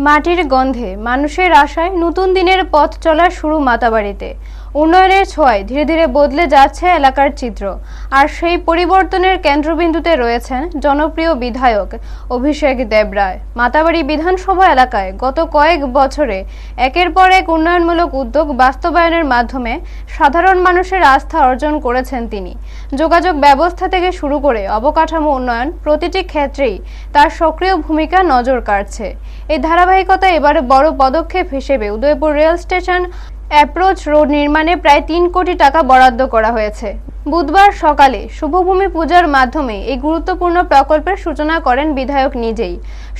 মাটির গন্ধে মানুষের আশায় নতুন দিনের পথ চলা শুরু মাতাবাড়িতে। উন্নয়নের ছোঁয়ায় ধীরে ধীরে বদলে যাচ্ছে এলাকার চিত্র। আর সেই পরিবর্তনের কেন্দ্রবিন্দুতে রয়েছেন জনপ্রিয় বিধায়ক অভিষেক দেবরায়। মাতাবাড়ি বিধানসভা এলাকায় গত কয়েক বছরে একের পর এক উন্নয়নমূলক উদ্যোগ বাস্তবায়নের মাধ্যমে সাধারণ মানুষের আস্থা অর্জন করেছেন তিনি। যোগাযোগ ব্যবস্থা থেকে শুরু করে অবকাঠামো উন্নয়ন প্রতিটি ক্ষেত্রেই তার সক্রিয় ভূমিকা নজর কাড়ছে। এই ধারাবাহিকতা এবারে বড় পদক্ষেপ হিসেবে Udaipur rail station approach road নির্মাণে প্রায় ৩ কোটি টাকা বরাদ্দ করা হয়েছে। বুধবার সকালে শুভভূমি পূজার মাধ্যমে এই গুরুত্বপূর্ণ প্রকল্পের সূচনা করেন বিধায়ক নিজেই।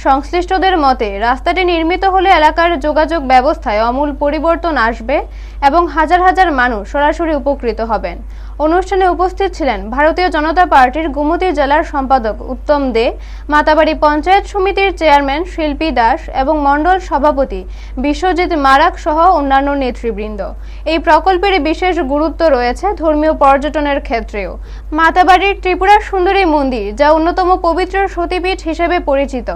সংশ্লিষ্টদের মতে রাস্তাটি নির্মিত হলে এলাকার যোগাযোগ ব্যবস্থায় আমূল পরিবর্তন আসবে এবং হাজার হাজার মানুষ সরাসরি উপকৃত হবেন। অনুষ্ঠানে উপস্থিত ছিলেন ভারতীয় জনতা পার্টির গোমতী জেলার সম্পাদক উত্তম দে, মাতাবাড়ি পঞ্চায়েত সমিতির চেয়ারম্যান শিল্পী দাস এবং মণ্ডল সভাপতি বিশ্বজিৎ মারাক সহ অন্যান্য নেতৃবৃন্দ। এই প্রকল্পের বিশেষ গুরুত্ব রয়েছে ধর্মীয় পর্যটনের ক্ষেত্রেও। মাতাবাড়ির ত্রিপুরা সুন্দরী মন্দির, যা অন্যতম পবিত্র সতীপীঠ হিসেবে পরিচিত,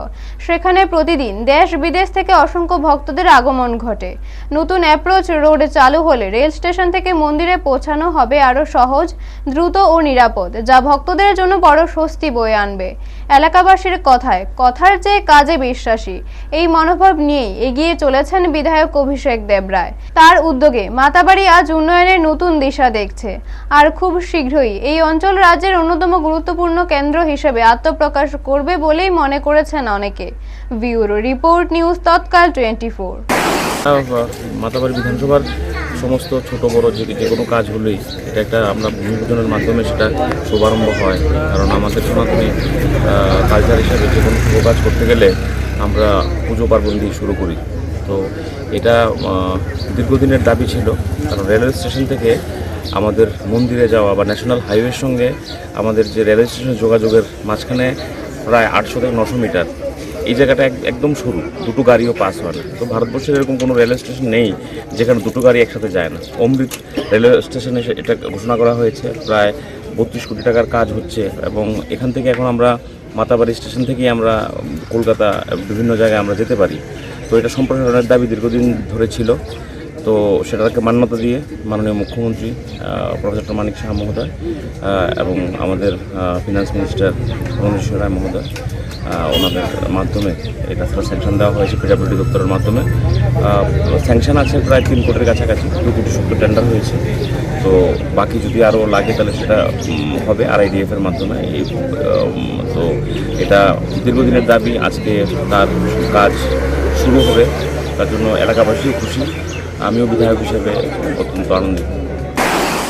সেখানে প্রতিদিন দেশ বিদেশ থেকে অসংখ্য ভক্তদের আগমন ঘটে। নতুন অ্যাপ্রোচ রোড চালু হলে রেল স্টেশন থেকে মন্দিরে পৌঁছানো হবে আরও সহজ, দ্রুত ও নিরাপদ, যা ভক্তদের জন্য বড় স্বস্তি বয়ে আনবে। এলাকাবাসীর কথার চেয়ে কাজে বিশ্বাসী, এই মনোভাব নিয়েই এগিয়ে চলেছেন বিধায়ক অভিষেক দেবরায়। তার উদ্যোগে মাতাবাড়ি আজ উন্নয়নের নতুন দিশা দেখছে। আর খুব শীঘ্রই এই অঞ্চল রাজ্যের অন্যতম গুরুত্বপূর্ণ কেন্দ্র হিসেবে আত্মপ্রকাশ করবে বলেই মনে করেছেন অনেকে। ব্যুরো রিপোর্ট, নিউজ তৎকাল 24। মাতাবাড়ি বিধানসভার সমস্ত ছোট বড় যে কোনো কাজ হলেই এটা একটা আমরা ভূমি পূজনের মাধ্যমে সেটা শুভারম্ভ হয়। কারণ আমাদের সনাতনী কালচার হিসাবে যে কোনো শুভ কাজ করতে গেলে আমরা পুজো পার্বণ দিয়ে শুরু করি। তো এটা দীর্ঘদিনের দাবি ছিল, কারণ রেলওয়ে স্টেশন থেকে আমাদের মন্দিরে যাওয়া বা ন্যাশনাল হাইওয়ের সঙ্গে আমাদের যে রেলওয়ে স্টেশন যোগাযোগের মাঝখানে প্রায় 800 থেকে 900 মিটার, এই জায়গাটা একদম সরু, দুটো গাড়িও পাস হয় না। তো ভারতবর্ষের এরকম কোনো রেলওয়ে স্টেশন নেই যেখানে দুটো গাড়ি একসাথে যায় না। অমৃত রেলওয়ে স্টেশনে এটা ঘোষণা করা হয়েছে, প্রায় 32 কোটি টাকার কাজ হচ্ছে। এবং এখান থেকে এখন আমরা মাতাবাড়ি স্টেশন থেকেই আমরা কলকাতা বিভিন্ন জায়গায় আমরা যেতে পারি। তো এটা সম্প্রসারণের দাবি দীর্ঘদিন ধরে ছিল। তো সেটাকে মান্যতা দিয়ে মাননীয় মুখ্যমন্ত্রী প্রফেসর মানিক সাহা মহোদয় এবং আমাদের ফিনান্স মিনিস্টার মনোজ রায় মহোদয়, ওনাদের মাধ্যমে এই কাজটা স্যাংশন দেওয়া হয়েছে পিডব্লিউডি দপ্তরের মাধ্যমে। স্যাংশন আছে প্রায় 3 কোটির কাছাকাছি, 2 কোটি 70 টেন্ডার হয়েছে। তো বাকি যদি আরও লাগে তাহলে সেটা হবে আরআইডিএফের মাধ্যমে। তো এটা দীর্ঘদিনের দাবি, আজকে তার কাজ শুরু হবে। তার জন্য এলাকাবাসীও খুশি, আমিও বিধায়ক হিসেবে অত্যন্ত আনন্দিত।